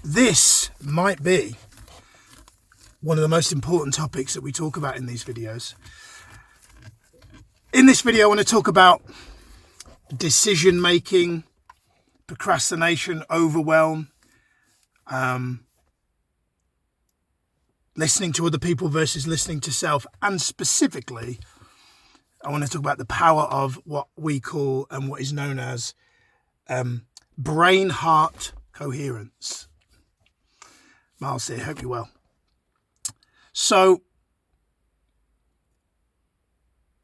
This might be one of the most important topics that we talk about in these videos. In this video, I want to talk about decision making, procrastination, overwhelm, listening to other people versus listening to self, and specifically I want to talk about the power of what we call and what is known as brain-heart coherence. Miles here, hope you're well. So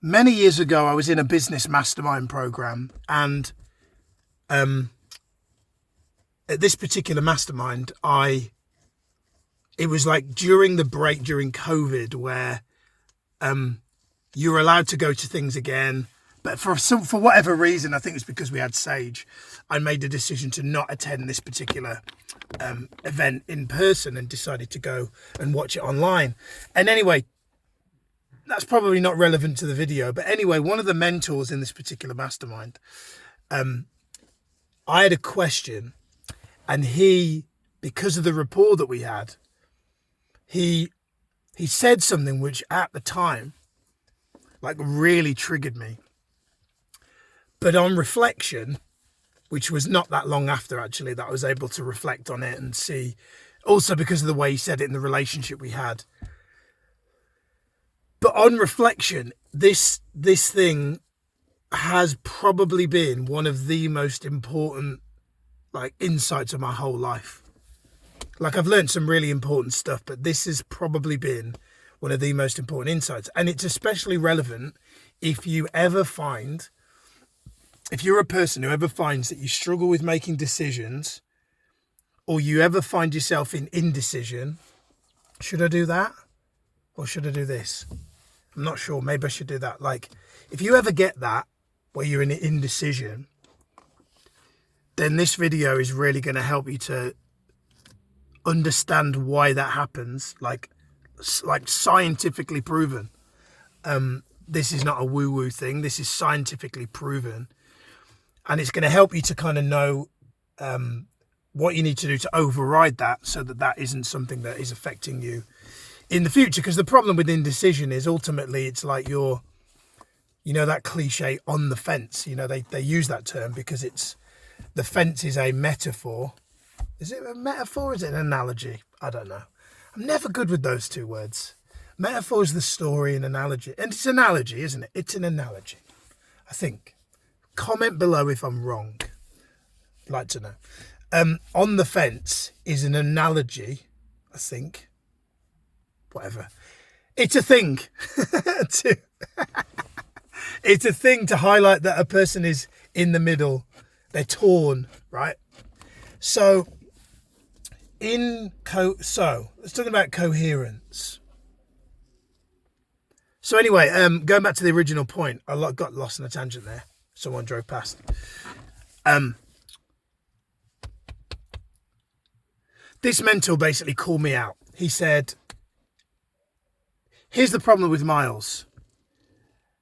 many years ago I was in a business mastermind program, and at this particular mastermind it was like during the break during COVID where you were allowed to go to things again, but for whatever reason, I think it's because we had Sage, I made the decision to not attend this particular event in person and decided to go and watch it online. And anyway, that's probably not relevant to the video, but anyway, one of the mentors in this particular mastermind, I had a question, and he, because of the rapport that we had, he said something which at the time like really triggered me. But on reflection, which was not that long after actually that I was able to reflect on it and see, also because of the way he said it in the relationship we had. But on reflection, this thing has probably been one of the most important like insights of my whole life. Like, I've learned some really important stuff, but this has probably been one of the most important insights. And it's especially relevant if you're a person who ever finds that you struggle with making decisions, or you ever find yourself in indecision. Should I do that? Or should I do this? I'm not sure. Maybe I should do that. Like, if you ever get that, where you're in indecision, then this video is really going to help you to understand why that happens, like scientifically proven. This is not a woo-woo thing. This is scientifically proven, and it's going to help you to kind of know what you need to do to override that, so that that isn't something that is affecting you in the future. Because the problem with indecision is ultimately it's like you're, you know, that cliche on the fence. You know, they use that term because the fence is a metaphor. Is it a metaphor? Is it an analogy? I don't know. I'm never good with those two words. Metaphor is the story, and analogy. And it's an analogy, isn't it? It's an analogy, I think. Comment below if I'm wrong. I'd like to know. On the fence is an analogy, I think. Whatever. It's a thing. It's a thing to highlight that a person is in the middle. They're torn, right? So let's talk about coherence. So anyway, going back to the original point, I got lost in a tangent there. Someone drove past. This mentor basically called me out. He said, here's the problem with Miles.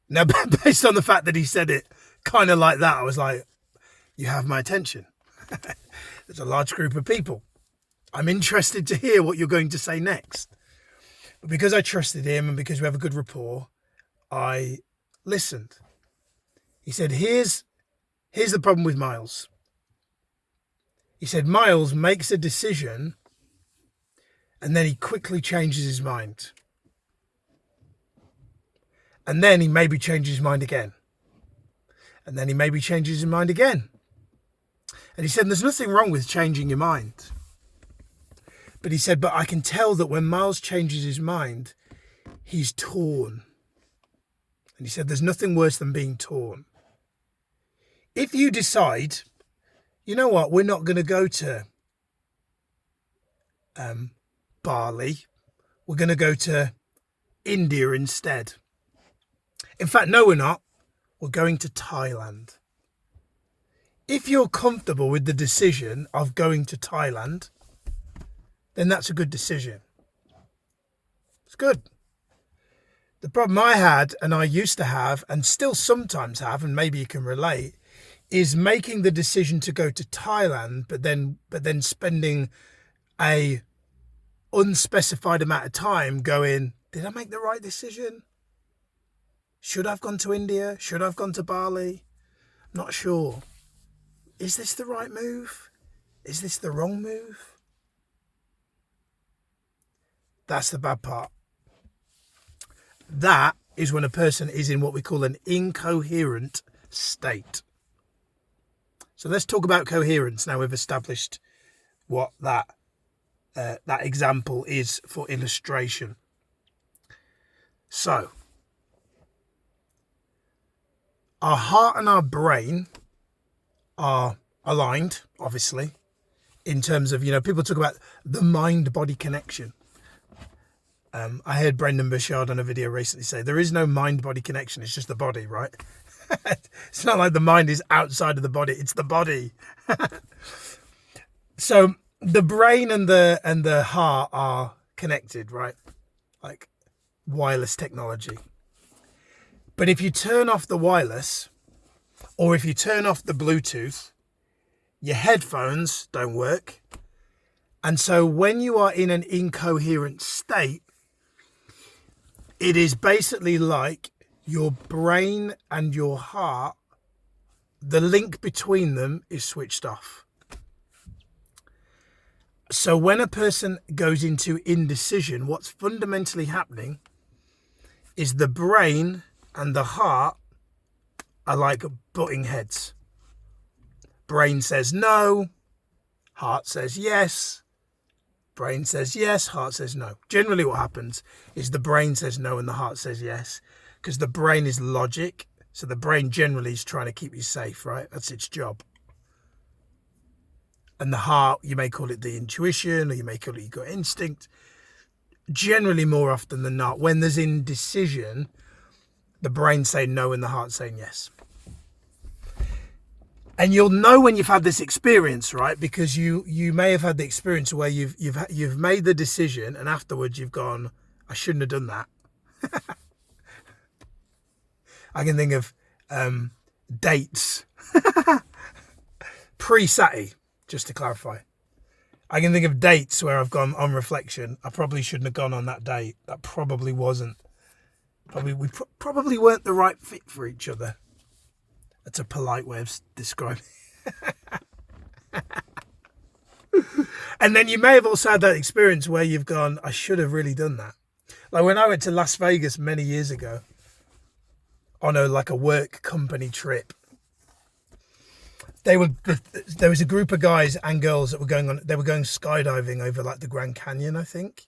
Now, based on the fact that he said it kind of like that, I was like, you have my attention. There's a large group of people. I'm interested to hear what you're going to say next. But because I trusted him and because we have a good rapport, I listened. He said, here's the problem with Miles. He said, Miles makes a decision and then he quickly changes his mind. And then he maybe changes his mind again. And then he maybe changes his mind again. And he said, there's nothing wrong with changing your mind. But he said, but I can tell that when Miles changes his mind, he's torn. And he said, there's nothing worse than being torn. If you decide, you know what, we're not going to go to Bali, we're going to go to India instead. In fact, no, we're not. We're going to Thailand. If you're comfortable with the decision of going to Thailand, then that's a good decision. It's good. The problem I had, and I used to have, and still sometimes have, and maybe you can relate, is making the decision to go to Thailand, but then spending a unspecified amount of time going, did I make the right decision? Should I have gone to India? Should I have gone to Bali? Not sure. Is this the right move? Is this the wrong move? That's the bad part. That is when a person is in what we call an incoherent state. So let's talk about coherence. Now we've established what that example is for illustration. So our heart and our brain are aligned, obviously, in terms of, people talk about the mind-body connection. I heard Brendan Burchard on a video recently say there is no mind-body connection. It's just the body, right? It's not like the mind is outside of the body. It's the body. So the brain and the heart are connected, right? Like wireless technology. But if you turn off the wireless, or if you turn off the Bluetooth, your headphones don't work. And so when you are in an incoherent state, it is basically like your brain and your heart, the link between them is switched off. So when a person goes into indecision, what's fundamentally happening is the brain and the heart are like butting heads. Brain says no, heart says yes. Brain says yes, heart says no. Generally what happens is the brain says no and the heart says yes, because the brain is logic. So the brain generally is trying to keep you safe, right? That's its job. And the heart, you may call it the intuition, or you may call it your gut instinct. Generally, more often than not, when there's indecision, the brain saying no and the heart saying yes. And you'll know when you've had this experience, right? Because you may have had the experience where you've made the decision and afterwards you've gone, I shouldn't have done that. I can think of dates. Pre-Sati, just to clarify. I can think of dates where I've gone on reflection, I probably shouldn't have gone on that date. That probably wasn't. We probably weren't the right fit for each other. That's a polite way of describing it. And then you may have also had that experience where you've gone, I should have really done that. Like when I went to Las Vegas many years ago on a work company trip, there was a group of guys and girls that were going skydiving over like the Grand Canyon, I think.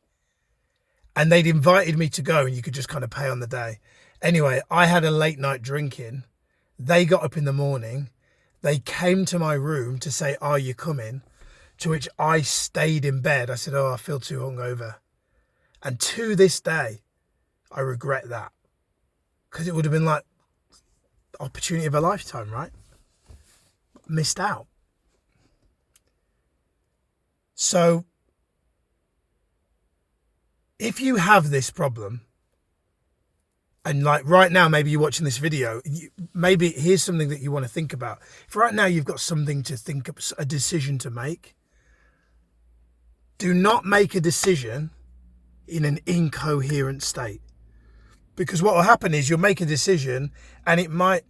And they'd invited me to go and you could just kind of pay on the day. Anyway, I had a late night drinking. They got up in the morning. They came to my room to say, are you coming? To which I stayed in bed. I said, oh, I feel too hungover. And to this day, I regret that. Because it would have been like the opportunity of a lifetime, right? Missed out. So if you have this problem, and like right now, maybe you're watching this video, maybe here's something that you want to think about. If right now you've got something to think of, a decision to make, do not make a decision in an incoherent state. Because what will happen is you'll make a decision and it might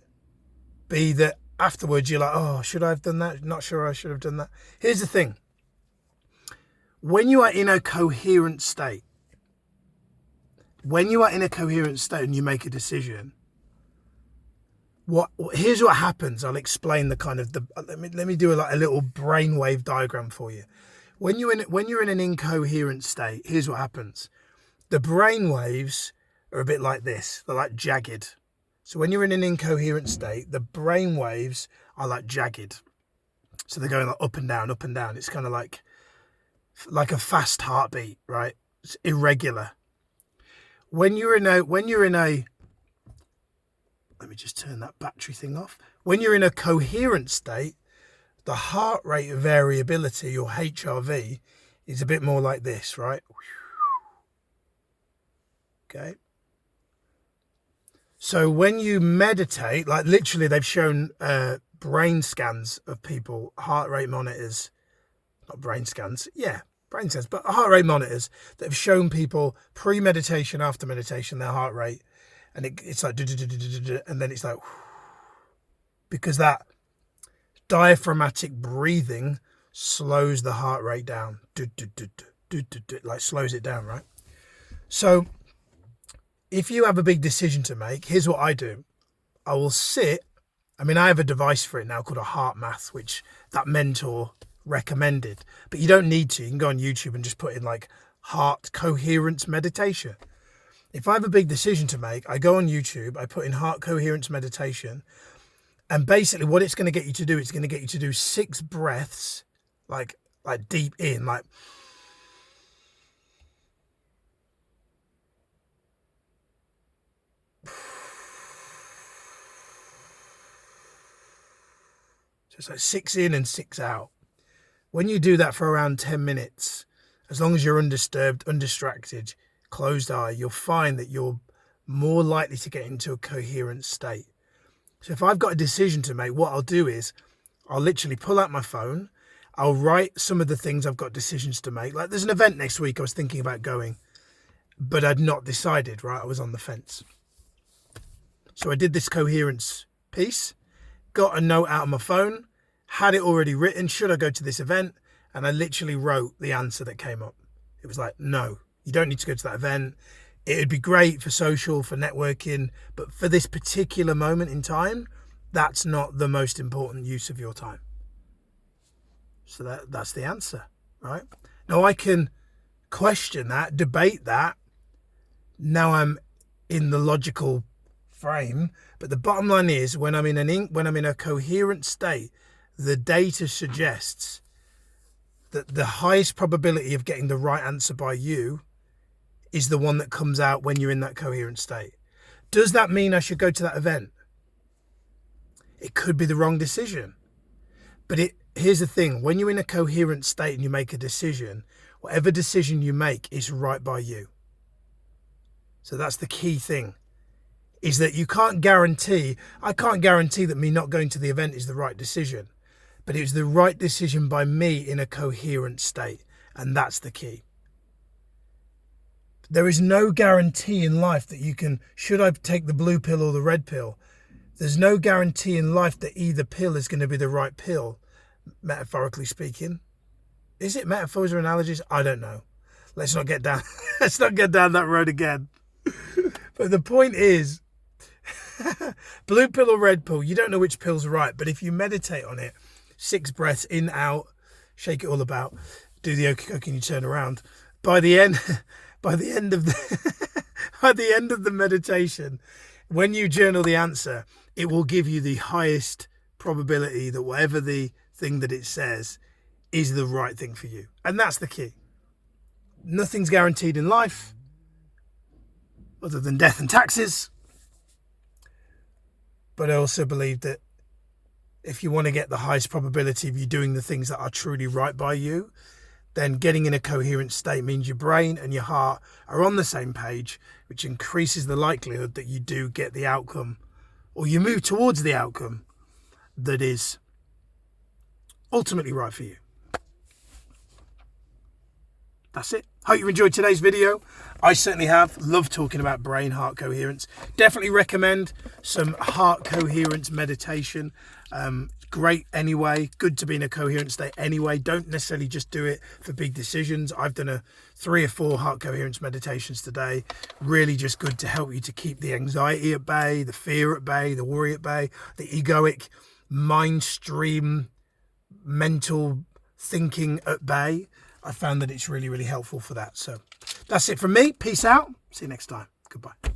be that afterwards you're like, oh, should I have done that? Not sure I should have done that. Here's the thing. When you are in a coherent state, and you make a decision, here's what happens. I'll explain let me do a little brainwave diagram for you. When you're in an incoherent state, here's what happens. The brain waves are a bit like this. They're like jagged. So when you're in an incoherent state, the brain waves are like jagged. So they're going like up and down, up and down. It's kind of like a fast heartbeat, right? It's irregular. When you're in a, let me just turn that battery thing off. When you're in a coherent state, the heart rate variability, or HRV, is a bit more like this, right? Okay. So when you meditate, like literally they've shown brain scans of people, heart rate monitors, not brain scans. Yeah, brain sense, but heart rate monitors that have shown people pre-meditation, after meditation, their heart rate, and it's like, and then it's like, because that diaphragmatic breathing slows the heart rate down, like slows it down, right? So if you have a big decision to make, here's what I do. I will sit, I have a device for it now called a heart math, which that mentor recommended, but you don't need to. You can go on YouTube and just put in like heart coherence meditation. If I have a big decision to make, I go on YouTube, I put in heart coherence meditation, and basically what it's going to get you to do, it's going to get you to do 6 breaths, like deep in, like so it's like 6 in and 6 out. When you do that for around 10 minutes, as long as you're undisturbed, undistracted, closed eye, you'll find that you're more likely to get into a coherent state. So if I've got a decision to make, what I'll do is I'll literally pull out my phone. I'll write some of the things I've got decisions to make. Like there's an event next week I was thinking about going, but I'd not decided, right? I was on the fence. So I did this coherence piece, got a note out on my phone, had it already written, should I go to this event? And I literally wrote the answer that came up. It was like, no, you don't need to go to that event. It'd be great for social, for networking, but for this particular moment in time, that's not the most important use of your time. So that's the answer, right? Now I can question that, debate that. Now I'm in the logical frame, but the bottom line is when I'm in a coherent state, the data suggests that the highest probability of getting the right answer by you is the one that comes out when you're in that coherent state. Does that mean I should go to that event? It could be the wrong decision. But here's the thing, when you're in a coherent state and you make a decision, whatever decision you make is right by you. So that's the key thing, is that I can't guarantee that me not going to the event is the right decision. But it was the right decision by me in a coherent state. And that's the key. There is no guarantee in life that you can, should I take the blue pill or the red pill? There's no guarantee in life that either pill is going to be the right pill, metaphorically speaking. Is it metaphors or analogies? I don't know. Let's not get down that road again. But the point is, blue pill or red pill, you don't know which pill's right. But if you meditate on it, 6 breaths in, out, shake it all about, do the okey-dokey and you turn around. By the end of the meditation, when you journal the answer, it will give you the highest probability that whatever the thing that it says is the right thing for you. And that's the key. Nothing's guaranteed in life other than death and taxes. But I also believe that if you want to get the highest probability of you doing the things that are truly right by you, then getting in a coherent state means your brain and your heart are on the same page, which increases the likelihood that you do get the outcome, or you move towards the outcome that is ultimately right for you. That's it. Hope you enjoyed today's video. I certainly have. Love talking about brain heart coherence. Definitely recommend some heart coherence meditation. Great anyway. Good to be in a coherent state anyway. Don't necessarily just do it for big decisions. I've done 3 or 4 heart coherence meditations today. Really just good to help you to keep the anxiety at bay, the fear at bay, the worry at bay, the egoic mind stream mental thinking at bay. I found that it's really, really helpful for that. So that's it from me. Peace out. See you next time. Goodbye.